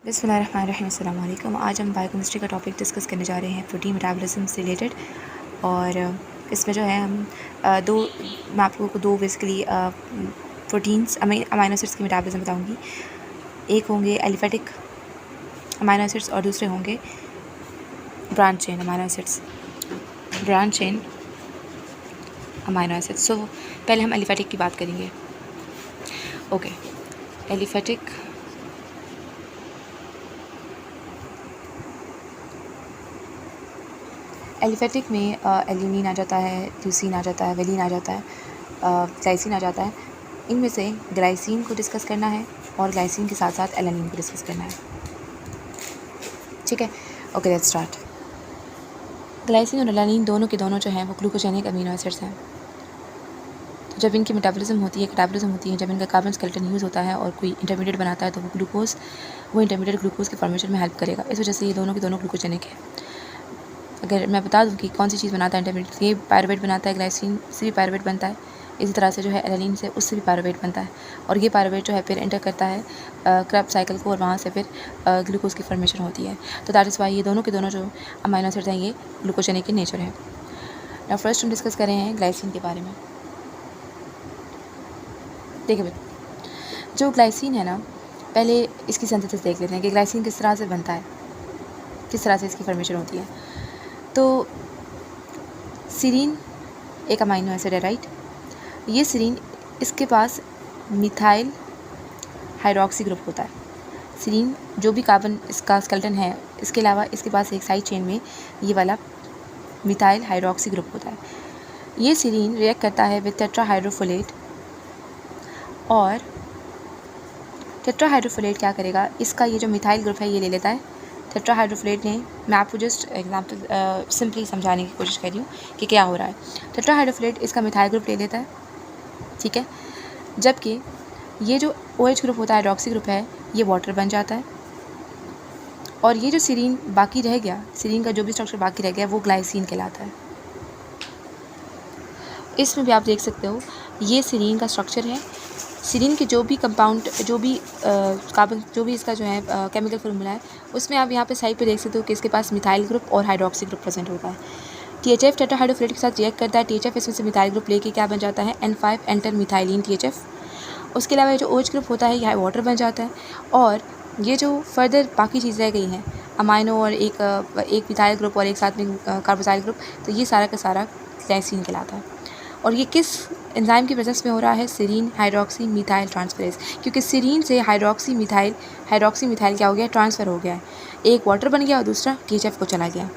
बिस्मिल्लाहिर्रहमानिर्रहीम। अस्सलाम वालेकुम। आज हम बायोकेमिस्ट्री का टॉपिक डिस्कस करने जा रहे हैं प्रोटीन मेटाबॉलिज्म से रिलेटेड। और इसमें जो है हम मैं आपको दो बेसिकली प्रोटीन्स अमाइनो एसिड्स की मेटाबॉलिज्म बताऊंगी। एक होंगे एलिफेटिक अमाइनो एसिड्स और दूसरे होंगे branch chain amino acids. Branch chain amino acids. So पहले हम एलिफेटिक की बात करेंगे। ओके, एलिफेटिक में एलिनिन आ जाता है, ल्यूसीन आ जाता है, वेलिन आ जाता है, ग्लाइसिन आ जाता है। इनमें से ग्लाइसिन को डिस्कस करना है और ग्लाइसिन के साथ साथ एलानिन को डिस्कस करना है। ठीक है, ओके लेट्स स्टार्ट। ग्लाइसिन और एलानिन दोनों के दोनों जो हैं वो ग्लूकोजेनिक अमीनो एसिड्स हैं। तो जब इनकी मेटाबॉलिज्म होती है, कैटाबॉलिज्म होती है, जब इनका कार्बन स्केलेटन यूज़ होता है और कोई इंटरमीडिएट बनाता है तो वो इंटरमीडिएट ग्लूकोज के फॉर्मेशन में हेल्प करेगा। इस वजह से ये दोनों के दोनों ग्लूकोजेनिक है। अगर मैं बता दूं कि कौन सी चीज़ बनाता है इंटरमीडिएट, ये पायरुवेट बनाता है, ग्लाइसिन से भी पायरुवेट बनता है, इसी तरह से जो है एलानिन से उससे भी पायरुवेट बनता है। और ये पायरुवेट जो है फिर एंटर करता है क्रेब्स साइकिल को और वहाँ से फिर ग्लूकोज की फॉर्मेशन होती है। तो दैट इज़ वाई ये दोनों के दोनों जो अमाइनो एसिड्स हैं ये ग्लूकोजेनिक in नेचर है। नाउ फर्स्ट हम डिस्कस कर रहे हैं ग्लाइसिन के बारे में। देखिए जो ग्लाइसिन है ना, पहले इसकी सिंथेसिस देख लेते हैं कि ग्लाइसिन किस तरह से बनता है, किस तरह से इसकी फॉर्मेशन होती है। तो सीरीन एक अमाइनो एसिड है, राइट। ये सीरीन, इसके पास मिथाइल हाइड्रोक्सी ग्रुप होता है। सीरीन जो भी कार्बन इसका स्केलेटन है, इसके अलावा इसके पास एक साइड चेन में ये वाला मिथाइल हाइड्रोक्सी ग्रुप होता है। ये सीरीन रिएक्ट करता है विद टेट्राहाइड्रोफोलेट, और टेट्राहाइड्रोफोलेट क्या करेगा, इसका ये जो मिथाइल ग्रुप है ये ले लेता है। टेट्राहाइड्रोफोलेट ने, मैं आपको जस्ट एग्जांपल सिंपली समझाने की कोशिश कर रही हूँ कि क्या हो रहा है। टेट्राहाइड्रोफोलेट इसका मिथाइल ग्रुप ले लेता है, ठीक है। जबकि ये जो OH ग्रुप होता है, हाइड्रोक्सी ग्रुप है, ये वाटर बन जाता है। और ये जो सीरीन बाकी रह गया, सीरीन का जो भी स्ट्रक्चर बाकी रह गया वो ग्लाइसिन कहलाता है। इसमें भी आप देख सकते हो ये सीरीन का स्ट्रक्चर है। सीरीन के जो भी कंपाउंड, जो भी कार्बन, जो भी इसका जो है केमिकल फार्मूला है, उसमें आप यहाँ पे साइड पे देख सकते हो कि इसके पास मिथाइल ग्रुप और हाइड्रोक्सी ग्रुप प्रेजेंट होता है। THF टेट्राहाइड्रोफोलेट के साथ रिएक्ट करता है। THF इसमें से मिथाइल ग्रुप लेके क्या बन जाता है, N5 एंटर मिथाइलिन THF। उसके अलावा ये जो OH ग्रुप होता है यह वाटर बन जाता है। और ये जो फर्दर बाकी चीज़ रह गई हैं, अमाइनो और एक मिथाइल ग्रुप और एक साथ में कार्बोक्सिल ग्रुप, तो ये सारा का सारा ग्लाइसिन कहलाता है। और ये किस एंजाइम की प्रेजेंस में हो रहा है, सीरीन हाइड्रोक्सी मिथाइल ट्रांसफरेज। क्योंकि सीरीन से हाइड्रोक्सी मिथाइल क्या हो गया, ट्रांसफ़र हो गया है। एक वाटर बन गया और दूसरा THF को चला गया।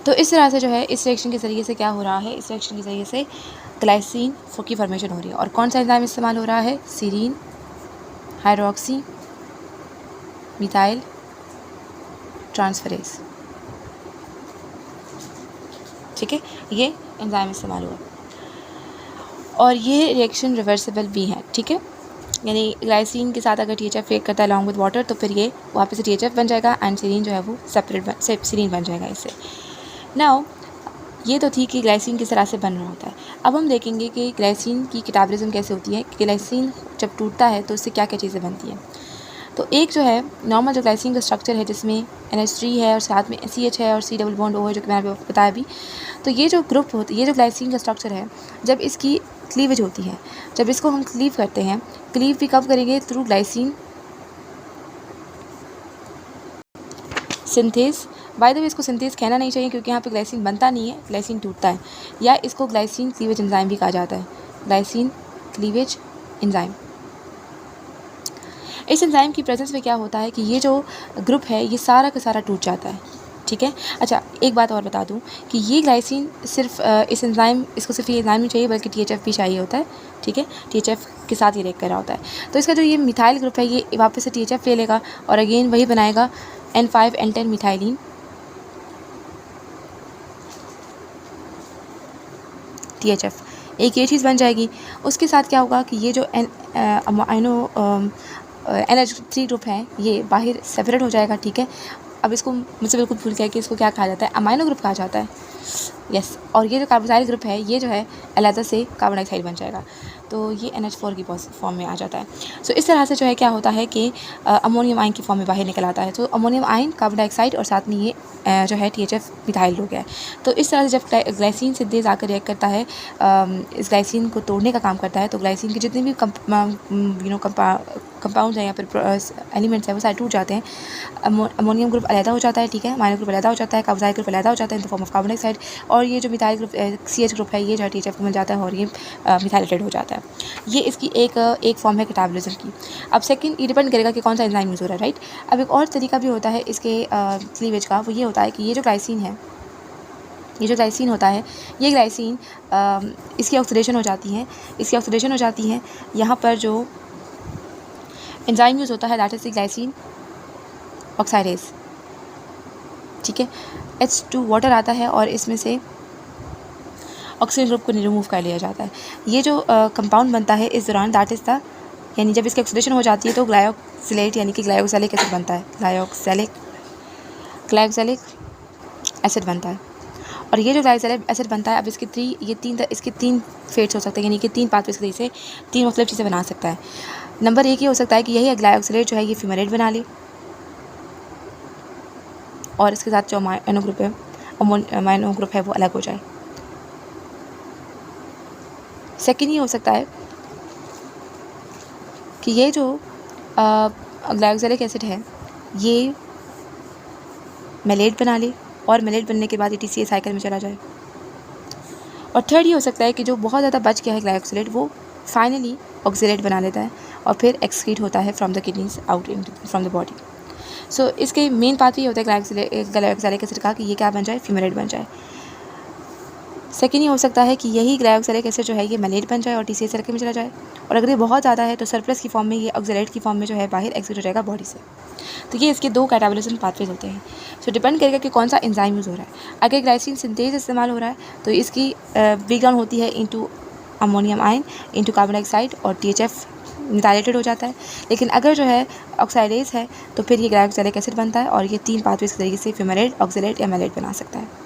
तो इस तरह से जो है इस रिएक्शन के ज़रिए से क्या हो रहा है, इस रिएक्शन के ज़रिए से ग्लाइसिन की फॉर्मेशन हो रही है। और कौन सा एंजाइम इस्तेमाल हो रहा है, सीरीन हाइड्रोक्सी मिथाइल ट्रांसफरेज, ठीक है, ये एंजाइम इस्तेमाल हुआ। और ये रिएक्शन रिवर्सिबल भी है, ठीक है। यानी ग्लाइसिन के साथ अगर THF रिएक्ट करता है अलॉन्ग विद वाटर, तो फिर ये वापस से THF बन जाएगा एंड सीरीन जो है वो सेपरेट सीरीन बन जाएगा इससे। नाउ ये तो थी कि ग्लाइसिन किस तरह से बन रहा होता है। अब हम देखेंगे कि ग्लाइसिन की कैटाबॉलिज्म कैसे होती है, कि ग्लाइसिन जब टूटता है तो उससे क्या क्या चीज़ें बनती हैं। तो एक जो है नॉर्मल जो ग्लाइसिन का स्ट्रक्चर है, जिसमें NH3 है और साथ में CH है और C डबल बॉन्ड O है, जो कि मैंने आपको बताया भी। तो ये जो ग्रुप होती, ये जो ग्लाइसिन का स्ट्रक्चर है, जब इसकी क्लीवेज होती है, जब इसको हम क्लीव करते हैं, क्लीव भी कब करेंगे, through glycine synthase. By the way इसको सिंथेज कहना नहीं चाहिए क्योंकि यहाँ पे ग्लाइसिन बनता नहीं है, ग्लाइसिन टूटता है। या इसको ग्लाइसिन क्लीवेज एंजाइम भी कहा जाता है, ग्लाइसिन क्लीवेज एंजाइम। इस एंजाइम की प्रेजेंस में क्या होता है कि ये जो ग्रुप है ये सारा का सारा टूट जाता है, ठीक है। अच्छा, एक बात और बता दूं कि ये ग्लाइसिन सिर्फ इस एंजाइम, इसको सिर्फ ये एंजाइम नहीं चाहिए बल्कि THF भी चाहिए होता है, ठीक है। THF के साथ ये रिएक्ट कर रहा होता है। तो इसका जो ये मिथाइल ग्रुप है ये वापस से THF ले लेगा और अगेन वही बनाएगा N5 N10 मिथाइलिन THF। एक ये चीज़ बन जाएगी। उसके साथ क्या होगा कि ये जो अमाइनो NH3 ग्रुप है ये बाहर सेपरेट हो जाएगा, ठीक है। अब इसको मुझसे बिल्कुल भूल गया कि इसको क्या कहा जाता है, अमाइनो ग्रुप कहा जाता है। यस, और ये जो कार्बोक्सिल ग्रुप है ये जो है अलग से कार्बन डाइऑक्साइड बन जाएगा, तो ये NH4 की फॉर्म में आ जाता है। सो इस तरह से जो है क्या होता है कि अमोनियम आयन की फॉर्म में बाहर निकल आता है। तो अमोनियम आयन, कार्बन डाइऑक्साइड और साथ में ये जो है THF मिथाइल हो गया है। तो इस तरह से जब ग्लाइसिन सिंथेज आकर रिएक्ट करता है, इस ग्लाइसिन को तोड़ने का काम करता है, तो ग्लाइसिन के जितने भी कंपाउंड्स हैं या फिर एलिमेंट्स हैं वो सारे टूट जाते हैं। अमोनियम ग्रुप अलग हो जाता है, ठीक है, माइनस ग्रुप अलग हो जाता है, कार्बोक्सिल ग्रुप अलग हो जाता है in the form of carbon dioxide, और ये जो मिथाइल ग्रुप CH ग्रुप है ये जो है THF को मिल जाता है और ये मिथाइलेटेड हो जाता है। ये इसकी एक फॉर्म है कैटाबोलिज्म की। अब सेकंड ये डिपेंड करेगा कि कौन सा एंजाइम यूज़ हो रहा है, राइट। अब एक और तरीका भी होता है इसके क्लीवेज का, वो ये होता है कि ये जो ग्लाइसिन है, ये जो ग्लाइसिन होता है, ये ग्लाइसिन इसकी ऑक्सीडेशन हो जाती है, इसकी ऑक्सीडेशन हो जाती है। यहाँ पर जो एंजाइम यूज़ होता है दैट इज़ द ग्लाइसिन ऑक्साइडेज, ठीक है। H2 वाटर आता है और इसमें से ऑक्सीजन ग्रुप को रिमूव कर लिया जाता है। ये जो कंपाउंड बनता है इस दौरान दैट इज़ द, यानी जब इसकी ऑक्सीडेशन हो जाती है तो ग्लायोक्सिलेट यानी कि ग्लायोक्सैलिक एसिड बनता है, ग्लायोक्सैलिक एसिड बनता है। और ये जो ग्लायोक्सैलिक एसिड बनता है, अब इसके तीन फेट्स हो सकते हैं, यानी कि 3 पाथवेज के से 3 मुख्तलिफ चीज़ें बना सकता है। नंबर 1 ये हो सकता है कि यही ग्लायोक्सिलेट जो है ये फ्यूमेरेट बना ले और इसके साथ जो अमाइनो ग्रुप है वो अलग हो जाए। सेकेंड ये हो सकता है कि ये जो ग्लायोक्सैलिक एसिड है ये मेलेट बना ले और मेलेट बनने के बाद ये TCA साइकिल में चला जाए। और थर्ड ये हो सकता है कि जो बहुत ज़्यादा बच गया है ग्लायोक्सिलेट वो फाइनली ऑक्सीलेट बना लेता है और फिर एक्सक्रीट होता है from the kidneys out from the body. So इसके मेन पाथ ये होता है ग्लायोक्सैलिक एसिड का कि ये क्या बन जाए, फ्यूमेरेट बन जाए। सेकेंड ये हो सकता है कि यही ग्लायोक्सैलिक एसिड जो है ये मेलेट बन जाए और TCA सर्किल में चला जाए, और अगर ये बहुत ज़्यादा है तो सरप्लस की फॉर्म में ये ऑक्सीलेट की फॉर्म में जो है बाहर एक्सक्रीट हो जाएगा बॉडी से। तो ये इसके 2 कैटाबोलिज्म पाथवेज होते हैं। सो डिपेंड करेगा कि कौन सा एंजाइम यूज़ हो रहा है। अगर ग्लाइसिन सिंथेज इस्तेमाल हो रहा है तो इसकी ब्रेकडाउन होती है into ammonium ion into carbon dioxide और THF मिथाइलेटेड हो जाता है। लेकिन अगर जो है ऑक्साइडेज है तो फिर ये ग्लायोक्सैलिक एसिड बनता है और ये 3 पाथवेज के तरीके से फ्यूमेरेट, ऑक्सीलेट या मेलेट बना सकता है।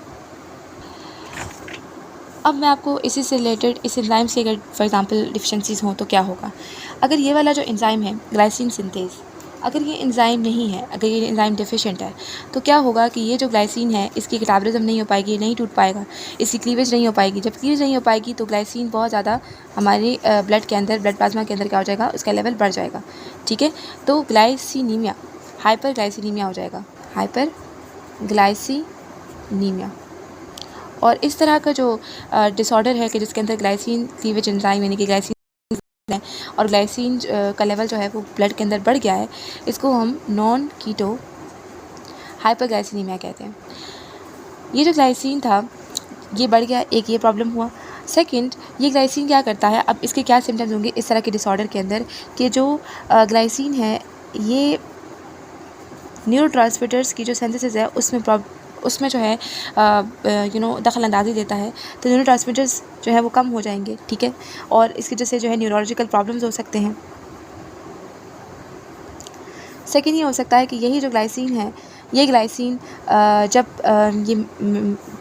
अब मैं आपको इसी से रिलेटेड इस एंजाइम से अगर फॉर एग्जांपल डिफिशिएंसीज हों तो क्या होगा। अगर ये वाला जो एंजाइम है ग्लाइसिन सिंथेज, अगर ये एंजाइम नहीं है, अगर ये एंजाइम डेफिशिएंट है तो क्या होगा कि ये जो ग्लाइसिन है इसकी कैटाबोलिज्म नहीं हो पाएगी, नहीं टूट पाएगा, इसकी क्लीवेज नहीं हो पाएगी। जब क्लीवेज नहीं हो पाएगी तो ग्लाइसिन बहुत ज़्यादा हमारे ब्लड के अंदर, ब्लड प्लाज्मा के अंदर क्या हो जाएगा, उसका लेवल बढ़ जाएगा, ठीक है। तो ग्लाइसिनीमिया, हाइपर ग्लाइसिनीमिया हो जाएगा, हाइपर ग्लाइसिनीमिया। और इस तरह का जो डिसऑर्डर है कि जिसके अंदर ग्लाइसिन क्लीवेज एंजाइम यानी कि ग्लाइसिन और ग्लाइसिन का लेवल जो है वो ब्लड के अंदर बढ़ गया है, इसको हम नॉन कीटो हाइपरग्लाइसिनीमिया कहते हैं। ये जो ग्लाइसिन था ये बढ़ गया, एक ये प्रॉब्लम हुआ। सेकंड, ये ग्लाइसिन क्या करता है, अब इसके क्या सिम्टम्स होंगे इस तरह के डिसऑर्डर के अंदर कि जो ग्लाइसिन है ये न्यूरोट्रांसमीटर्स की जो सिंथेसिस है उसमें जो है दखल अंदाजी देता है, तो न्यूरोट्रांसमीटर्स जो है वो कम हो जाएंगे, ठीक है, और इसकी वजह से जो है न्यूरोलॉजिकल प्रॉब्लम्स हो सकते हैं। सेकेंड ये हो सकता है कि यही जो ग्लाइसिन है ये ग्लाइसिन जब ये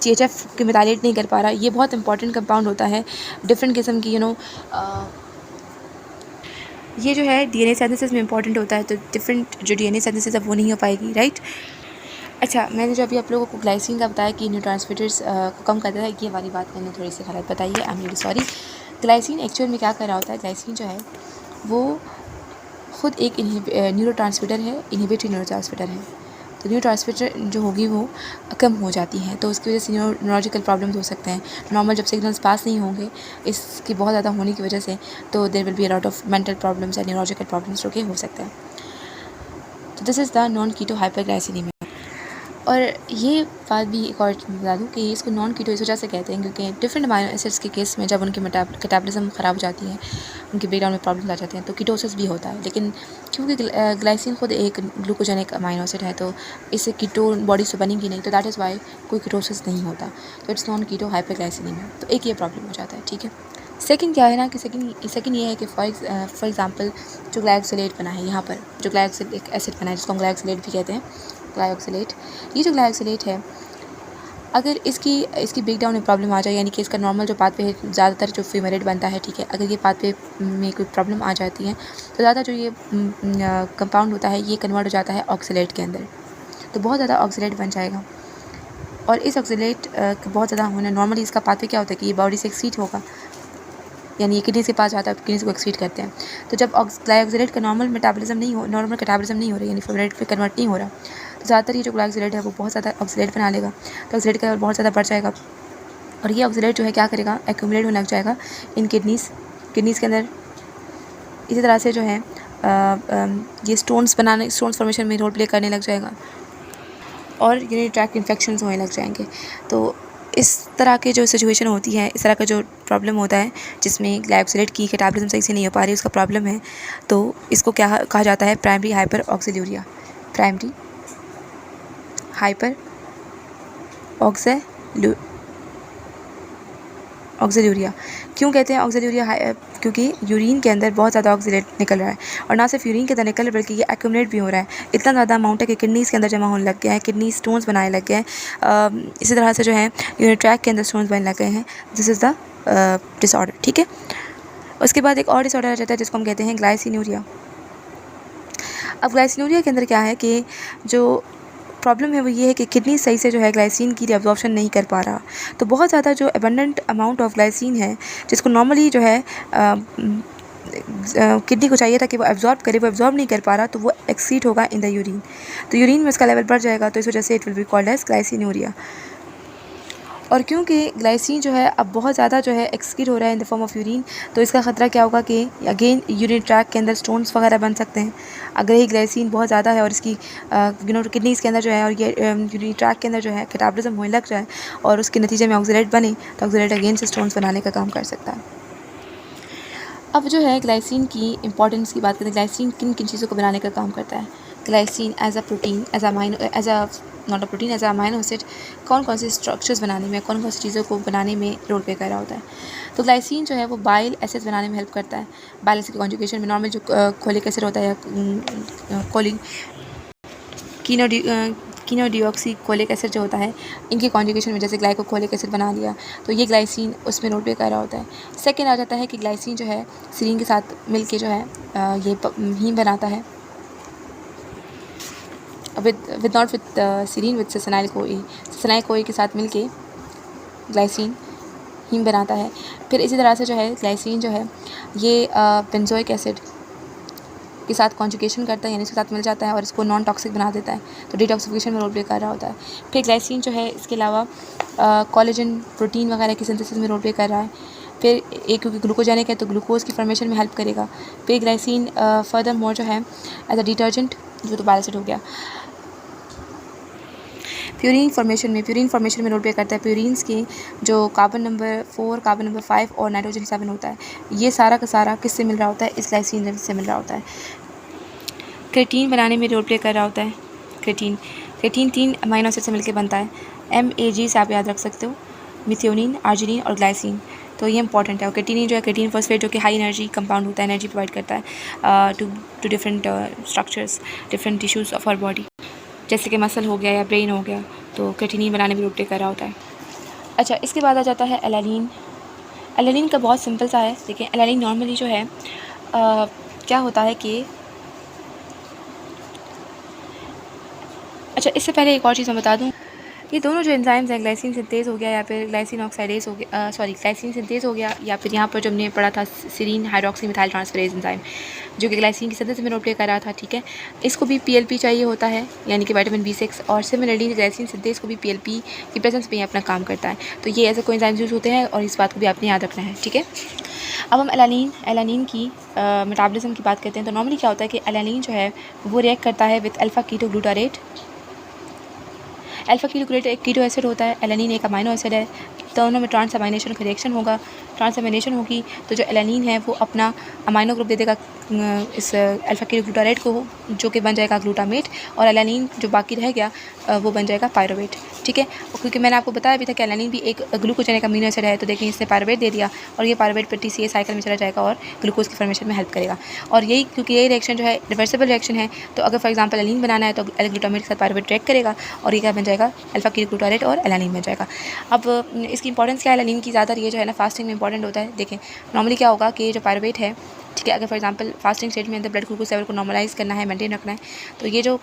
THF के मिथाइलेट नहीं कर पा रहा, ये बहुत इंपॉर्टेंट कंपाउंड होता है डिफरेंट किस्म की ये जो है DNA सिंथेसिस में इंपॉर्टेंट होता है, तो डिफरेंट जो DNA सिंथेसिस है वो नहीं हो पाएगी, राइट। अच्छा, मैंने जो अभी आप लोगों को ग्लाइसिन का बताया कि न्यूरोट्रांसमीटर्स को कम करता है, ये वाली बात मैंने थोड़ी सी गलत बताई है, I am really sorry. Glycine actual में क्या कर रहा होता है, ग्लाइसिन जो है वो ख़ुद एक न्यूरोट्रांसमीटर है, इनहिबिटरी न्यूरोट्रांसमीटर है। तो न्यूरोट्रांसमीटर जो होगी वो कम हो जाती है, तो उसकी वजह से न्यूरोलॉजिकल प्रॉब्लम्स हो सकते हैं। नॉर्मल जब सिग्नल्स पास नहीं होंगे इसकी बहुत ज़्यादा होने की वजह से, तो there will be a lot of mental problems and neurological problems जो कि हो सकते हैं। तो this is the non keto hyperglycinemia. और ये बात भी एक और बता दूँ कि इसको नॉन कीटो इस वजह से कहते हैं क्योंकि डिफरेंट अमाइनो एसिड्स के केस में जब उनकी मेटाबॉलिज्म ख़राब हो जाती है, उनके ब्रेकडाउन में प्रॉब्लम्स आ जाते हैं, तो कीटोसिस भी होता है। लेकिन क्योंकि ग्लाइसिन खुद एक ग्लूकोजेनिक अमाइनो एसिड है तो इससे कीटोन बॉडी से बनेंगी नहीं, तो दैट इज़ वाई कोई कीटोसिस नहीं होता, तो इट्स नॉन कीटो हाइपरग्लाइसिमीमिया। तो एक ये प्रॉब्लम हो जाता है, ठीक है। सेकंड क्या है ना कि सेकंड ये है कि फॉर एग्जांपल जो ग्लायोक्सिलेट बना है, यहाँ पर जो ग्लायोक्सिलिक एसिड बना है जिसको हम ग्लायोक्सिलेट भी कहते हैं, ग्लायोक्सिलेट, ये जो ग्लायोक्सिलेट है अगर इसकी ब्रेकडाउन में प्रॉब्लम आ जाए, यानी कि इसका नॉर्मल जो पाथवे है, ज़्यादातर जो फ्यूमेरेट बनता है, ठीक है, अगर ये पाथवे में कोई प्रॉब्लम आ जाती है तो ज़्यादा जो ये कंपाउंड होता है ये कन्वर्ट हो जाता है ऑक्सलेट के अंदर, तो बहुत ज़्यादा ऑक्सलेट बन जाएगा। और इस ऑक्सलेट बहुत ज़्यादा होना, नॉर्मली इसका पाथवे क्या होता है कि ये बॉडी से एक्सीट होगा, यानी ये किडनी के पास जाता है, किडनी को एक्सीट करते हैं। तो जब ग्लाइकोजेलेट का नॉर्मल कैटाबॉलिज्म नहीं हो रहा, यानी फ्यूमेरेट पे कन्वर्ट नहीं हो रहा, तो ज़्यादातर ये जो ग्लाइकोजेलेट है वो बहुत ज़्यादा ऑक्सीलेट बना लेगा, तो ऑक्सीलेट का लेवल बहुत ज़्यादा बढ़ जाएगा, और ये ऑक्सीलेट जो है क्या करेगा, एक्यूमुलेट होने लग जाएगा इन किडनीज़ के अंदर। इसी तरह से जो है ये स्टोन्स फॉर्मेशन में रोल प्ले करने लग जाएगा और यूरिनरी ट्रैक्ट इन्फेक्शंस होने लग जाएंगे। तो इस तरह के जो सिचुएशन होती है, इस तरह का जो प्रॉब्लम होता है जिसमें ग्लाइकोजेलेट की कैटाबॉलिज्म सही से नहीं हो पा रही, उसका प्रॉब्लम है, तो इसको क्या कहा जाता है, प्राइमरी हाइपर ऑक्सील्यूरिया। प्राइमरी हाइपर ऑक्सील्यूरिया क्यों कहते हैं ऑक्सील्यूरिया? क्योंकि यूरिन के अंदर बहुत ज़्यादा ऑक्सीलेट निकल रहा है, और ना सिर्फ यूरिन के अंदर निकल रहा है बल्कि ये एक्यूमुलेट भी हो रहा है, इतना ज़्यादा अमाउंट है कि किडनीज़ के अंदर जमा होने लग गया है, किडनी स्टोन्स बनाने लग गए हैं। इसी तरह से जो है यूरिन ट्रैक के अंदर स्टोन्स बनने लग गए हैं। दिस इज़ द डिसऑर्डर, ठीक है। उसके बाद एक और डिसऑर्डर आ जाता है जिसको हम कहते हैं ग्लाइसिनूरिया। अब ग्लाइसिनूरिया के अंदर क्या है कि जो प्रॉब्लम है वो ये है कि किडनी सही से जो है ग्लाइसिन की रिअब्जॉर्प्शन नहीं कर पा रहा, तो बहुत ज़्यादा जो एबंडेंट अमाउंट ऑफ ग्लाइसिन है जिसको नॉर्मली जो है किडनी को चाहिए था कि वो एब्जॉर्ब करे, वो एब्जॉर्ब नहीं कर पा रहा, तो वो एक्सीट होगा इन द यूरिन, तो यूरिन में उसका लेवल बढ़ जाएगा, तो इस वजह से it will be called as glycinuria. और क्योंकि ग्लाइसिन जो है अब बहुत ज़्यादा जो है एक्सक्रीट हो रहा है in the form of urine, तो इसका ख़तरा क्या होगा कि अगेन यूरिन ट्रैक के अंदर स्टोन्स वगैरह बन सकते हैं अगर ये ग्लाइसिन बहुत ज़्यादा है और इसकी किडनीज़ के अंदर जो है और ये यूरिन ट्रैक के अंदर जो है कैटाबॉलिज्म होने लग जाए और उसके नतीजे में ऑक्सीलेट बने, तो ऑक्सीलेट अगेन से स्टोन्स बनाने का काम कर सकता है। अब जो है ग्लाइसिन की इंपॉर्टेंस की बात करते हैं, ग्लाइसिन किन किन चीज़ों को बनाने का काम करता है। Glycine as a protein, as a amino acid कौन कौन से स्ट्रक्चर्स बनाने में, कौन कौन सी चीज़ों को बनाने में रोल प्ले कर रहा होता है। तो ग्लाइसिन जो है वो बाइल एसिड बनाने में हेल्प करता है। बाइल एसिड कॉन्जुगेशन में नॉर्मल जो कोलिक एसिड होता है या कोलिन कीनोडिऑक्सी कोलिक एसिड जो होता है, इनकी कॉन्जुगेशन में जैसे ग्लाइकोकोलिक एसिड बना लिया, तो ये ग्लाइसिन उसमें रोल प्ले कर रहा होता है। सेकेंड आ जाता है कि ग्लाइसिन जो है सीरीन के साथ मिल के जो है ये हीम बनाता है, with not with serine with succinyl CoA के साथ मिलके ग्लाइसिन हीम बनाता है। फिर इसी तरह से जो है ग्लाइसिन जो है ये बेंजोइक एसिड के साथ कॉन्जुगेशन करता है, यानी इसके साथ मिल जाता है और इसको नॉन टॉक्सिक बना देता है, तो डिटॉक्सिफिकेशन में रोल प्ले कर रहा होता है। फिर ग्लाइसिन जो है इसके अलावा कोलेजन प्रोटीन वगैरह की सिंथेसिस में रोल प्ले कर रहा है। फिर एक क्योंकि ग्लूकोजेनिक है तो ग्लूकोज की फॉर्मेशन में हेल्प करेगा। फिर ग्लाइसिन फर्दर मोर जो है एज अ डिटर्जेंट, जो तो बाइल एसिड हो गया। प्यूरिन फॉर्मेशन में रोल प्ले करता है। प्यूरिन्स की जो कार्बन नंबर 4, कार्बन नंबर 5 और नाइट्रोजन 7 होता है, ये सारा का सारा किससे मिल रहा होता है, इस ग्लाइसिन से मिल रहा होता है। क्रेटीन बनाने में रोल प्ले कर रहा होता है। क्रेटीन 3 अमाइनो एसिड से मिलकर बनता है। MAG से आप याद रख सकते हो, मिथियोनिन, आर्जिनिन और ग्लाइसिन, तो ये इंपॉर्टेंट है। और क्रेटीनिन जो है क्रेटीन फॉस्फेट जो कि हाई एनर्जी कंपाउंड होता है, एनर्जी प्रोवाइड करता है to different structures, different tissues of our body, जैसे कि मसल हो गया या ब्रेन हो गया, तो क्रेटीनिन बनाने में रोल प्ले कर रहा होता है। अच्छा, इसके बाद आ जाता है एलानिन। एलानिन का बहुत सिंपल सा है, देखिए एलानिन नॉर्मली जो है क्या होता है कि अच्छा, इससे पहले एक और चीज़ मैं बता दूं, ये दोनों जो एंजाइम्स हैं, ग्लाइसिन सिंथेज हो गया या फिर ग्लाइसिन ऑक्साइडेज हो गया, ग्लाइसिन सिंथेज हो गया, या फिर यहाँ पर जो हमने पढ़ा था serine hydroxy methyl transferase enzyme जो कि ग्लाइसिन की सिंथेसिस में रोल प्ले कर रहा था, ठीक है। इसको भी PLP चाहिए होता है, यानी कि विटामिन B6, और सिमिलरली ग्लाइसिन सिंथेज को भी PLP की प्रेजेंस में अपना काम करता है। तो ये ऐसे कोई एंजाइम्स यूज होते हैं और इस बात को भी आपने याद रखना है, ठीक है। अब हम एलानिन की मेटाबॉलिज्म की बात करते हैं। तो नॉर्मली क्या होता है कि एलानिन जो है वो रिएक्ट करता है with alpha ketoglutarate. Alpha ketoglutarate एक कीटो एसिड होता है, एलानिन एक अमाइनो एसिड है, दोनों में ट्रांसअमाइनेशन का रिएक्शन होगा। ट्रांसअमाइनेशन होगी तो जो एलानिन है वो अपना अमाइनो ग्रुप दे देगा इस अल्फा कीटो ग्लूटारेट को, जो कि बन जाएगा ग्लूटामेट, और एलानिन जो बाकी रह गया वो बन जाएगा पायरुवेट। ठीक है, क्योंकि मैंने आपको बताया भी था कि एलानिन भी एक ग्लूकोजेनिक अमीनो एसिड है, तो देखिए इसने पायरुवेट दे दिया और ये पायरुवेट फिर TCA साइकिल में चला जाएगा और ग्लूकोज की फॉर्मेशन में हेल्प करेगा। और यही क्योंकि यही रिएक्शन जो है रिवर्सिबल रिएक्शन है, तो अगर फॉर एग्जांपल एलानिन बनाना है तो ग्लूटामेट के साथ पायरुवेट रिएक्ट करेगा और ये क्या बन जाएगा, अल्फा कीटो ग्लूटारेट और एलानिन बन जाएगा। अब इसकी इंपॉर्टेंस क्या है एलानिन की, ज़्यादा ये जो है ना फास्टिंग में इंपॉर्टेंट होता है। देखें नॉर्मली क्या होगा कि जो पायरुवेट है, ठीक है, अगर फॉर एग्जांपल फास्टिंग स्टेज में अंदर ब्लड ग्लूकोज लेवल को नॉर्मलाइज करना है, मेंटेन रखना है, तो ये जो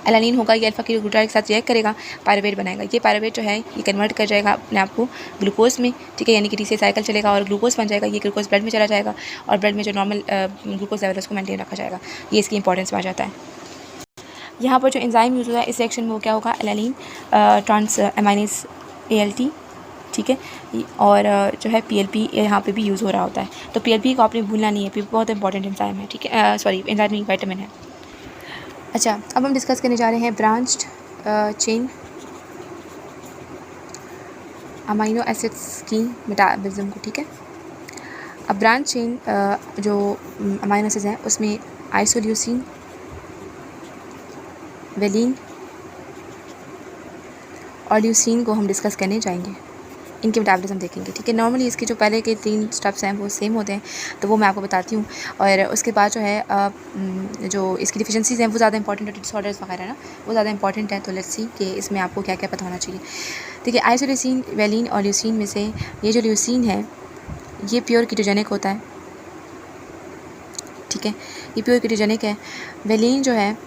एलानिन होगा ये अल्फा कीटो ग्लूटारेट के साथ रिएक्ट करेगा, पायरुवेट बनाएगा। ये पायरुवेट जो है ये कन्वर्ट कर जाएगा अपने आप को ग्लूकोज में, ठीक है, यानी कि TCA साइकिल चलेगा और ग्लूकोज बन जाएगा। ये ग्लूकोज ब्लड में चला जाएगा और ब्लड में जो नॉर्मल ग्लूकोज लेवल है उसको मेंटेन रखा जाएगा। ये इसकी इंपॉर्टेंस आ जाता है। यहाँ पर जो एंजाइम यूज़ हुआ है इस रिएक्शन में वो क्या होगा, एलानिन ट्रांस अमाइनेज ALT, ठीक है, और जो है PLP यहाँ पे भी यूज़ हो रहा होता है। तो PLP को आपने भूलना नहीं है, PLP बहुत इंपॉर्टेंट एंजाइम है, ठीक है, सॉरी एंजाइम नहीं विटामिन है। अच्छा, अब हम डिस्कस करने जा रहे हैं ब्रांच्ड चेन अमाइनो एसिड्स की मेटाबॉलिज्म को, ठीक है। अब ब्रांच चेन जो अमाइनो एसिड्स हैं उसमें आइसोल्यूसिन, वेलिन और ल्यूसीन को हम डिस्कस करने जाएंगे, इनके मेटाबॉलिज्म देखेंगे, ठीक है। नॉर्मली इसके जो पहले के 3 स्टेप्स हैं वो सेम होते हैं, तो वो मैं आपको बताती हूँ। और उसके बाद जो है जो इसकी डिफिशेंसीज़ हैं वो ज़्यादा इंपॉर्टेंट है, डिसऑर्डर्स वगैरह ना वो ज़्यादा इंपॉर्टेंट है। तो लेट्स सी कि इसमें आपको क्या क्या पता होना चाहिए। देखिए आइसोल्यूसिन, वेलिन और ल्यूसीन में से ये जो ल्यूसीन है ये प्योर कीटोजेनिक होता है, ठीक है, ये प्योर कीटोजेनिक है। वेलिन जो है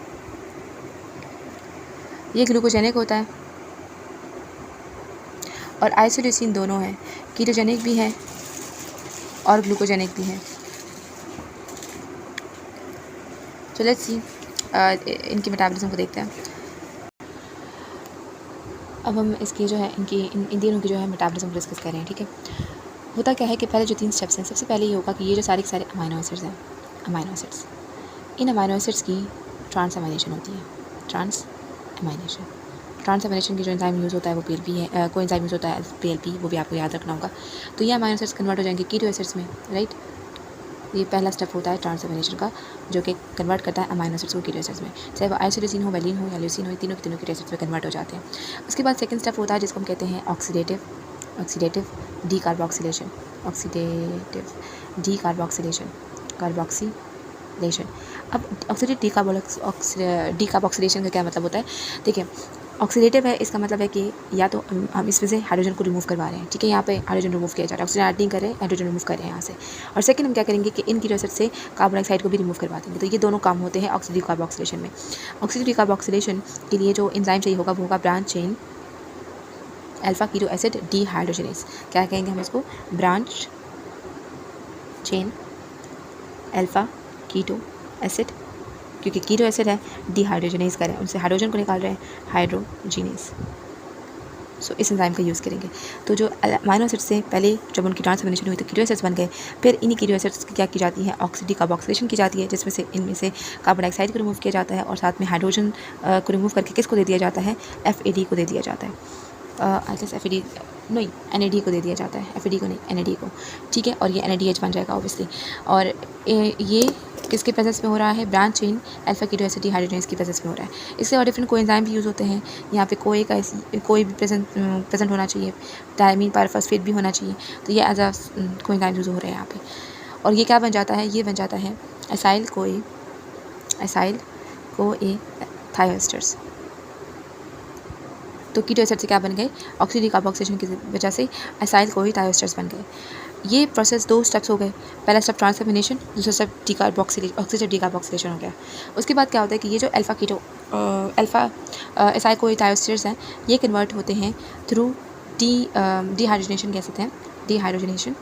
ये ग्लूकोजेनिक होता है और आइसोल्यूसिन दोनों हैं, कीटोजेनिक भी है और ग्लूकोजेनिक भी है। तो लेट्स सी इनकी मेटाबॉलिज्म को देखते हैं। अब हम इसकी जो है इन तीनों की जो है मेटाबॉलिज्म को डिस्कस कर रहे हैं, ठीक है। होता क्या है कि पहले जो 3 स्टेप्स हैं, सबसे पहले ये होगा कि ये जो सारे के सारे अमाइनो एसिड्स हैं, अमाइनो एसिड्स, इन अमाइनो एसिड्स की ट्रांसअमाइनेशन होती है। ट्रांसअमाइनेशन की जो एंजाइम यूज़ होता है वो PLP है, कोई एंजाइम यूज़ होता है PLP, वो भी आपको याद रखना होगा। तो ये अमाइनो एसिड्स कन्वर्ट हो जाएंगे कीटो एसिड्स में, राइट। ये पहला स्टेप होता है ट्रांसअमाइनेशन का, जो कि कन्वर्ट करता है अमाइनो एसिड्स को कीटो एसिड्स में, चाहे वो आइसोल्यूसिन हो, वेलिन हो या ल्यूसीन हो, तीनों के तीनों कीटो एसिड्स में कन्वर्ट हो जाते हैं। उसके बाद सेकंड स्टेप होता है जिसको हम कहते हैं ऑक्सीडेटिव डीकार्बोक्सिलेशन, कार्बोक्सिलेशन। अब ऑक्सीडेटिव डीकार्बोक्सिलेशन का क्या मतलब होता है, देखिए ऑक्सीडेटिव है, इसका मतलब है कि या तो हम इसमें से हाइड्रोजन को रिमूव करवा रहे हैं, ठीक है, यहाँ पे हाइड्रोजन रिमूव किया जा रहा है, ऑक्सीजन ऐड नहीं कर रहे हैं, हाइड्रोजन रिमूव कर रहे हैं यहाँ से। और सेकंड हम क्या करेंगे कि इन कीटो एसिड से कार्बन डाइऑक्साइड को भी रिमूव करवा देंगे। तो ये दोनों काम होते हैं ऑक्सीडेटिव कार्बोक्सिलेशन में। ऑक्सीडेटिव डीकार्बोक्सिलेशन के लिए जो एंजाइम चाहिए होगा वो होगा branch chain alpha keto acid dehydrogenase. क्या कहेंगे हम इसको, branch chain alpha keto acid, क्योंकि कीटो एसिड है डीहाइड्रोजनेज कर रहे हैं, उनसे हाइड्रोजन को निकाल रहे हैं, हाइड्रोजीनेज। सो इस एंजाइम का यूज़ करेंगे। तो जो अमाइनो एसिड से पहले जब उनकी ट्रांसफॉर्मेशन हुई तो कीटो एसिड्स बन गए, फिर इन्हीं कीटो एसिड्स की क्या की जाती है, डीकार्बोक्सिलेशन की जाती है, जिसमें से इनमें से कार्बन डाइऑक्साइड को रिमूव किया जाता है और साथ में हाइड्रोजन को रिमूव करके किसको दे दिया जाता है, FAD को दे दिया जाता है। आई गेस FAD नहीं, NAD को दे दिया जाता है, FAD को नहीं, NAD को, ठीक है। और ये NADH बन जाएगा ऑब्वियसली। और ये किसके प्रेजेंस में हो रहा है, branch chain alpha keto acid dehydrogenase की प्रेजेंस में हो रहा है। इसके और डिफरेंट कोएंजाइम भी यूज़ होते हैं। यहाँ पे कोई भी प्रेजेंट होना चाहिए, डायमीन पायरोफॉस्फेट भी होना चाहिए। तो ये एज अ कोएंजाइम यूज़ हो रहे हैं यहाँ पे। और ये क्या बन जाता है, ये बन जाता है एसाइल CoA थायोएस्टर्स। तो कीटो एसिड से क्या बन गए, ऑक्सीडेटिव कार्बोक्सिलेशन की वजह से एसाइल CoA थायोएस्टर्स बन गए। ये प्रोसेस 2 स्टेप्स हो गए, पहला स्टेप ट्रांसफॉर्मेशन, दूसरा स्टेप ऑक्सीडेटिव डीकार्बोक्सिलेशन हो गया। उसके बाद क्या होता है कि ये जो अल्फा एसाइल CoA थायोएस्टर्स हैं ये कन्वर्ट होते हैं थ्रू डीहाइड्रोजनेशन, कह सकते हैं डीहाइड्रोजनेशन,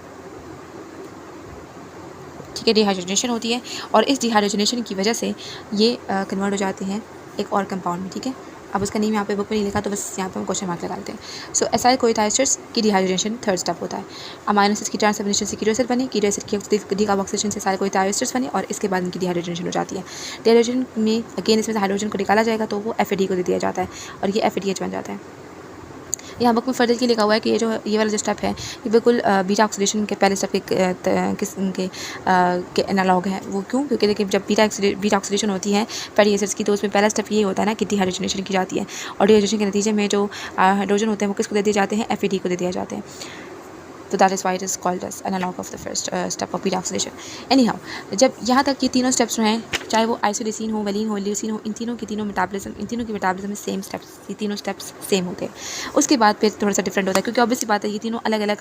ठीक है, डीहाइड्रोजनेशन होती है। और इस डीहाइड्रोजनेशन की वजह से ये कन्वर्ट हो जाते हैं एक और कंपाउंड में, ठीक है। अब उसका नेम यहाँ पे बुक में नहीं लिखा, तो बस यहाँ पे हम क्वेश्चन मार्क लगा देते हैं। सो एसाइल CoA थायोएस्टर्स की डिहाइड्रोजनेशन थर्ड स्टेप होता है। अमाइनो एसिड्स की ट्रांसफॉर्मेशन से कीटो एसिड बने, कीटो एसिड की डीकार्बोक्सिलेशन से एसाइल CoA थायोएस्टर्स बने और इसके बाद इनकी डिहाइड्रोजनेशन हो जाती है। डिहाइड्रोजन में अगेन इसमें से हाइड्रोजन को निकाला जाएगा तो वो FAD को दे दिया जाता है और ये FADH बन जाता है। यहाँ बुक में फर्दर ये लिखा हुआ है कि ये वाला जो स्टेप है ये बिल्कुल बीटा ऑक्सीडेशन के पहले स्टेप के एनालॉग है। वो क्यों? क्योंकि देखिए जब बीटा ऑक्सीडेशन होती है फैटी एसिड्स की, तो उसमें पहला स्टेप ये होता है ना कि डिहाइड्रेशन की जाती है, और डिहाइड्रेशन के नतीजे में जो हाइड्रोजन होते हैं वो किसको दे दिए जाते हैं? FAD को दे दिए जाते हैं। तो that is why it is called as analogue of the first step of beta oxidation. Anyhow, जब यहाँ तक ये तीनों स्टेप्स जो हैं, चाहे वो आइसोल्यूसिन हो, वेलिन हो, ल्यूसिन हो, इन तीनों की मेटाबॉलिज्म, इन तीनों की मेटाबॉलिज्म में सेम स्टेप्स, ये तीनों स्टेप्स सेम होते हैं। उसके बाद फिर थोड़ा सा डिफरेंट होता है, क्योंकि ऑब्वियसली बात है ये तीनों अलग अलग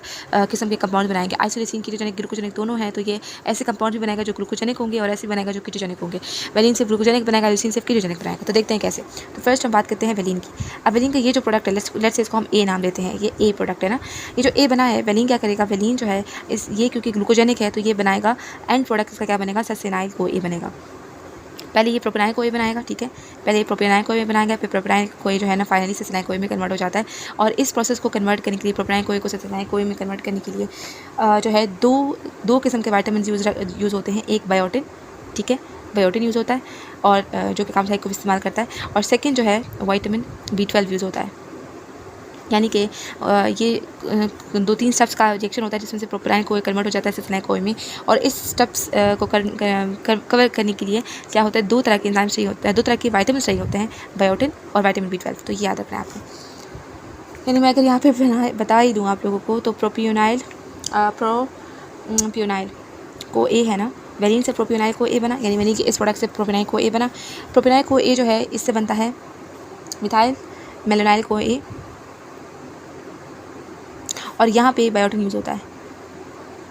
किस्म के कंपाउंड बनाएंगे। आइसोल्यूसिन कीटोजेनिक ग्लूकोजेनिक दोनों हैं, तो ये ऐसे कंपाउंड भी बनाएगा जो ग्लूकोजेनिक होंगे और ऐसे बनाएगा जो कीटोजेनिक होंगे। वेलिन सिर्फ ग्लूकोजेनिक बनाएगा, ल्यूसिन सिर्फ कीटोजेनिक बनाएगा। तो देखते हैं कैसे। तो फर्स्ट हम बात करते हैं वेलिन की। अब वेलिन का ये जो प्रोडक्ट है, लेट्स से इसको हम ए नाम देते हैं, ये ए प्रोडक्ट है ना। ये जो ए बना है, वेलिन क्या करेगा? वेलिन जो है ये क्योंकि ग्लूकोजेनिक है तो ये बनाएगा एंड प्रोडक्ट इसका क्या बनेगा? सस्टेनाइल को ए बनेगा। पहले ये प्रोपेनाइल को ए बनाएगा, ठीक है, पहले ये प्रोपेनाइल को ए बनाएगा, फिर प्रोपेनाइल को ए जो है ना फाइनली सस्टेनाइल को ए में कन्वर्ट हो जाता है। और इस प्रोसेस को कन्वर्ट करने के लिए, प्रोपेनाइल को ए को सस्टेनाइल को ए में कन्वर्ट करने के लिए जो है दो किस्म के वाइटामिन यूज़ होते हैं। एक बायोटिन, ठीक है, बायोटिन यूज़ होता है और जो कि काम साइड को इस्तेमाल करता है, और सेकेंड जो है विटामिन B12 यूज़ होता है। यानी कि ये 2-3 स्टेप्स का रिएक्शन होता है जिसमें से प्रोपेनाइल को कन्वर्ट हो जाता है सस्टेनाइल को ए में। और इस स्टेप्स को कवर करने के लिए क्या होता है? 2 तरह के एंजाइम चाहिए होता है, 2 तरह के विटामिन चाहिए होते हैं, बायोटिन और विटामिन B12। तो ये याद रखना है आपको। यानी मैं अगर यहाँ पे बता ही दूँ आप लोगों को, तो प्रोपियोनाइल को ए है ना, वेलिन से प्रोपियोनाइल को ए बना, यानी वेलिन के इस प्रोडक्ट से प्रोपेनाइल को ए बना। प्रोपेनाइल को ए जो है इससे बनता है मिथाइल मेलानाइल को ए, और यहाँ पे बायोटिन यूज़ होता है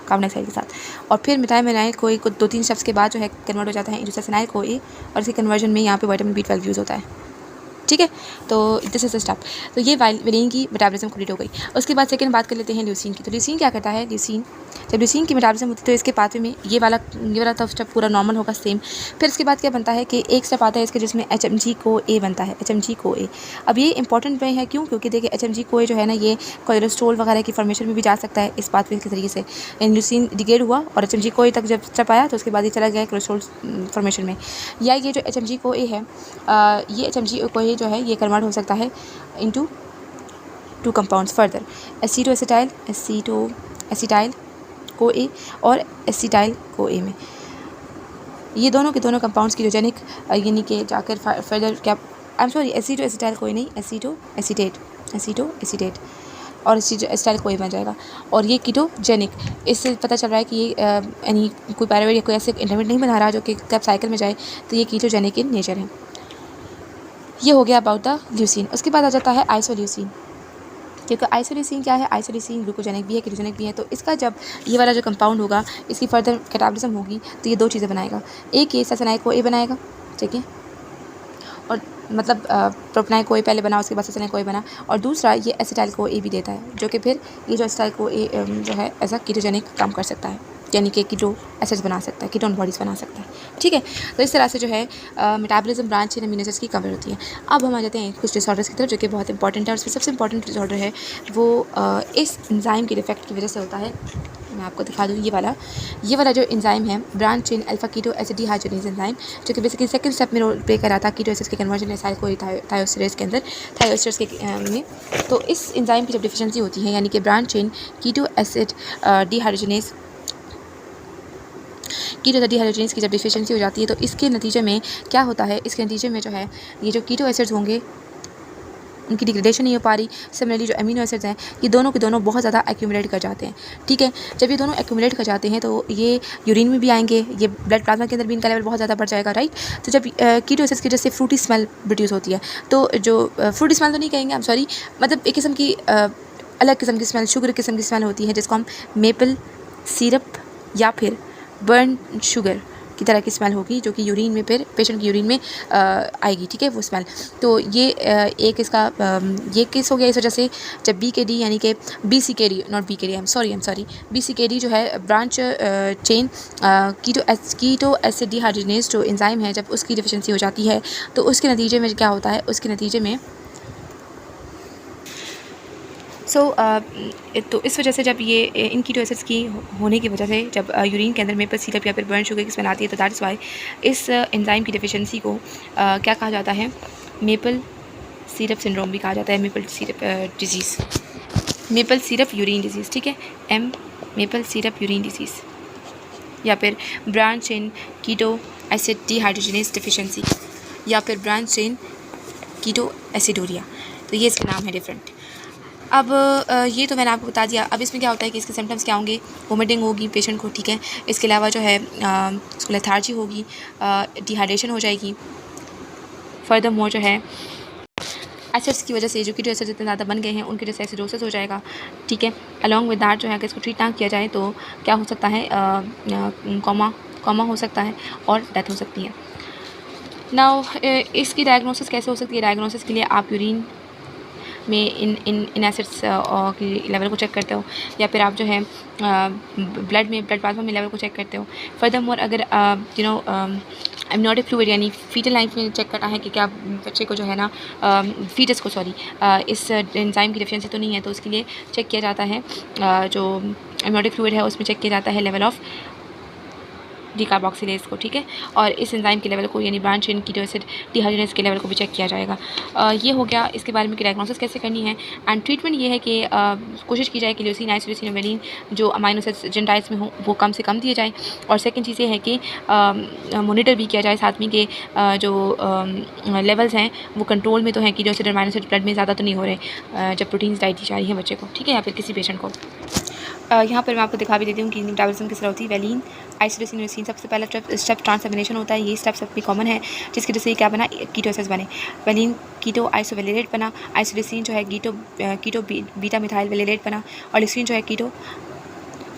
कार्बन डाइऑक्साइड के साथ। और फिर मिथाइल मेलानाइल को ए को 2-3 स्टेप्स के बाद जो है कन्वर्ट हो जाता है इंटू सस्टेनाइल को ए, और इसके कन्वर्जन में यहाँ पे विटामिन B12 यूज़ होता है, ठीक है। तो दिस इज द स्टेप। तो ये वेलिन की मेटाबॉलिज्म कंप्लीट हो गई। उसके बाद सेकंड बात कर लेते हैं ल्यूसीन की। तो ल्यूसीन क्या करता है? जब ल्यूसीन की मेटाबॉलिज्म होती है तो इसके पाथवे में ये वाला तो स्टेप पूरा नॉर्मल होगा सेम। फिर इसके बाद क्या बनता है कि एक स्टेप आता है इसके जिसमें HMG को ए बनता है, HMG को ए। अब ये इंपॉर्टेंट है, क्यों? क्योंकि देखिए HMG को ए जो है ना, ये कोलेस्ट्रॉल वगैरह की फॉर्मेशन में भी जा सकता है इस पाथवे के जरिए से। ल्यूसीन डिग्रेड हुआ और HMG को ए तक जब स्टेप आया तो उसके बाद ये चला गया कोलेस्ट्रॉल फॉर्मेशन में। या ये जो HMG को ए है, ये HMG को ए जो है ये कन्वर्ट हो सकता है इनटू 2 कंपाउंड्स फर्दर, एसीटाइल को ए और एसिटाइल को ए में। ये दोनों के दोनों कंपाउंड्स की कीटोजेनिक यानी कि जाकर फर्दर क्या, एसिटाइल को ए नहीं, एसीटोएसीटेट और एसिटाइल को ए बन जाएगा, और ये कीटोजेनिक। इससे पता चल रहा है कि ये यानी कोई पैरावेट या कोई ऐसे इंटरमीडिएट नहीं बना रहा जो कि कब साइकिल में जाए, तो ये कीटोजेनिक इन नेचर है। ये हो गया अबाउट द ल्यूसीन। उसके बाद आ जाता है आइसोल्यूसिन। क्योंकि आइसोल्यूसिन क्या है? आइसोल्यूसिन ग्लूकोजेनिक भी है, कीटोजेनिक भी है। तो इसका जब ये वाला जो कंपाउंड होगा, इसकी फर्दर कैटाबॉलिज्म होगी तो ये 2 चीज़ें बनाएगा। एक ये सस्टेनाइल को ए बनाएगा, ठीक है, और मतलब प्रोपेनाइल को ए पहले बना, उसके बाद सस्टेनाइल को ए बना, और दूसरा ये एसिटाइल को ए भी देता है, जो कि फिर ये जो एसिटाइल को ए जो है एज अ कीटोजेनिक काम कर सकता है, यानी कि कीटो एसिड्स बना सकता है, कीटोन बॉडीज़ बना सकता है, ठीक है। तो इस तरह से जो है मेटाबॉलिज्म ब्रांच इन अमीनो एसिड्स की कवर होती है। अब हम आ जाते हैं कुछ डिसऑर्डर्स की तरफ, जो कि बहुत इंपॉर्टेंट है, और उसमें सबसे इंपॉर्टेंट डिसऑर्डर है वो इस एंजाइम के डिफेक्ट की वजह से होता है। मैं आपको दिखा दूँ, ये वाला जो एंजाइम है, branch chain alpha keto acid dehydrogenase enzyme, जो कि बेसिकली सेकंड स्टेप में रोल प्ले कर रहा था कीटो एसिड्स के कन्वर्जन एसाइल को थायोस्टेरेज के अंदर, थायोस्टेरेज के में। तो इस एंजाइम की जब डिफिशिएंसी होती है, यानी कि branch chain keto acid dehydrogenase की जब डिफिशिएंसी हो जाती है, तो इसके नतीजे में क्या होता है? इसके नतीजे में जो है ये जो कीटो एसिड्स होंगे उनकी डिग्रेडेशन नहीं हो पा रही। सिमिलरली जो अमीनो एसिड्स हैं, ये दोनों के दोनों बहुत ज़्यादा एक्यूमुलेट कर जाते हैं, ठीक है। जब ये दोनों एक्यूमुलेट कर जाते हैं तो ये यूरिन में भी आएंगे, ये ब्लड प्लाज्मा के अंदर भी इनका लेवल बहुत ज़्यादा बढ़ जाएगा, राइट। तो जब कीटो एसिड्स की वजह से फ्रूटी स्मेल प्रोड्यूस होती है, तो जो फ्रूटी स्मेल तो नहीं कहेंगे, आई एम सॉरी, मतलब एक किस्म की अलग किस्म की स्मेल, शुगर किस्म की स्मेल होती है, जिसको हम मेपल सिरप या फिर बर्न शुगर की तरह की स्मेल होगी, जो कि यूरिन में, फिर पेशेंट की यूरिन में आएगी, ठीक है, वो स्मेल। तो ये एक इसका ये केस हो गया इस वजह से, जब BKD यानी कि BCKD, not BKD, I am sorry, BCKD जो है branch chain keto acid dehydrogenase जो एंजाइम है, जब उसकी डिफिशिएंसी हो जाती है, तो उसके नतीजे में क्या होता है? उसके नतीजे में तो इस वजह से जब ये इन कीटो एसिड्स की होने की वजह से जब यूरिन के अंदर मेपल सिरप या फिर बर्न शुगर की स्मेल आती है, तो दैट्स वाई इस एंजाइम की डिफिशिएंसी को क्या कहा जाता है? मेपल सिरप सिंड्रोम भी कहा जाता है, maple syrup disease, maple syrup urine disease, ठीक है, मेपल सिरप यूरिन डिजीज़, या फिर branch chain keto acid dehydrogenase deficiency, या फिर ब्रांच चेन कीटो एसिडोरिया। तो ये इसके नाम है डिफरेंट। अब ये तो मैंने आपको बता दिया। अब इसमें क्या होता है कि इसके सिम्टम्स क्या होंगे, वोमिटिंग होगी पेशेंट को, ठीक है, इसके अलावा जो है उसको लेथार्जी होगी, डिहाइड्रेशन हो जाएगी, फर्दर मोर जो है एसिड्स की वजह से जो कीटो एसिड इतने ज़्यादा बन गए हैं उनकी वजह से एसिडोसिस हो जाएगा, ठीक है। अलॉन्ग विद दैट जो है अगर इसको ट्रीट ना किया जाए तो क्या हो सकता है, कॉमा हो सकता है और डेथ हो सकती है। नाउ इसकी डायग्नोसिस कैसे हो सकती है? डायग्नोसिस के लिए आप यूरिन में इन एसिड्स की लेवल को चेक करते हो, या फिर आप जो है ब्लड प्लाज्मा में लेवल को चेक करते हो। फर्दर मोर अगर एमनियोटिक फ्लूइड यानी फीटल लाइफ में चेक करना है कि क्या बच्चे को जो है ना फीटस को इस एंजाइम की डिफिशिएंसी तो नहीं है, तो उसके लिए चेक किया जाता है जो एमनियोटिक फ्लूइड है उसमें चेक किया जाता है लेवल ऑफ डिकार्बोक्सिलेज को, ठीक है, और इस एंजाइम के लेवल को यानी branch chain keto acid dehydrogenase के लेवल को भी चेक किया जाएगा। ये हो गया इसके बारे में कि डायग्नोसिस कैसे करनी है। एंड ट्रीटमेंट ये है कि कोशिश की जाए कि ल्यूसीन आइसोल्यूसिन वेलिन जो अमाइनो एसिड्स जिन डाइट्स में हो वो कम से कम दिए जाए, और सेकंड चीज़ ये है कि मोनिटर भी किया जाए साथ में कि जो लेवल्स हैं वो कंट्रोल में तो हैं, कीटो एसिड और अमाइनो एसिड ब्लड में ज़्यादा तो नहीं हो रहे जब प्रोटीन्स डाइट दी जा रही है बच्चे को, ठीक है, या फिर किसी पेशेंट को। यहाँ पर मैं आपको दिखा भी देती हूँ कि मेटाबॉलिज्म किस तरह होती है। वेलिन आइसोल्यूसिन ल्यूसीन सबसे पहला स्टेप ट्रांसएमिनेशन होता है, ये स्टेप सबसे कॉमन है जिसकी वजह से क्या बना, कीटोएसिड बने। वेलिन कीटो आइसोवेलेरेट बना, आइसोल्यूसिन जो है कीटो बीटा मिथाइल वेलेरेट बना, और ल्यूसीन जो है कीटो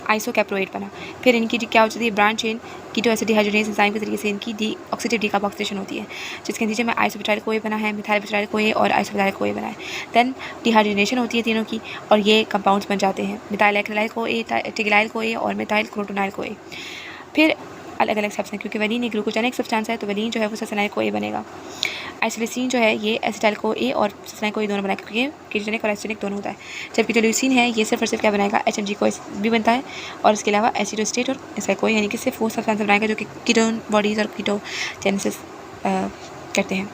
आइसोकैप्रोएट बना। फिर इनकी क्या होती है, branch chain keto acid dehydrogenase enzyme के तरीके से इनकी ऑक्सीडेटिव डिकार्बोक्सिलेशन होती है, जिसके नतीजे में आइसोब्यूटाइल कोए बना है, मिथाइल ब्यूटाइल कोए और आइसोब्यूटाइल कोए बना है। देन डिहाइड्रोजनेशन होती है तीनों की और ये कंपाउंड्स बन जाते हैं, मिथाइल एक्रिलाइल कोए, टिग्लाइल कोए और मिथाइल क्रोटोनाइल कोए। फिर अलग अलग स्टेप्स हैं क्योंकि वेलिन एक ग्लूकोजेनिक सब्सटेंस है, तो वेलिन जो है वो सल्फोनाइल कोए बनेगा। आइसोल्यूसिन जो है ये एसिटाइल को ए और सल्फोनाइल को ए दोनों बनाएगा क्योंकि कीटोजेनिक और एसिडिक दोनों होता है। जबकि जो ल्यूसीन है ये सिर्फ और सिर्फ क्या बनाएगा, HMG को भी बनता है, और इसके अलावा एसिडोस्टेट और इसका कोई यानी कि सिर्फ वो सब्सटेंस बनाएगा जो कि कीटोन बॉडीज़ और कीटोजेनेसिस करते हैं।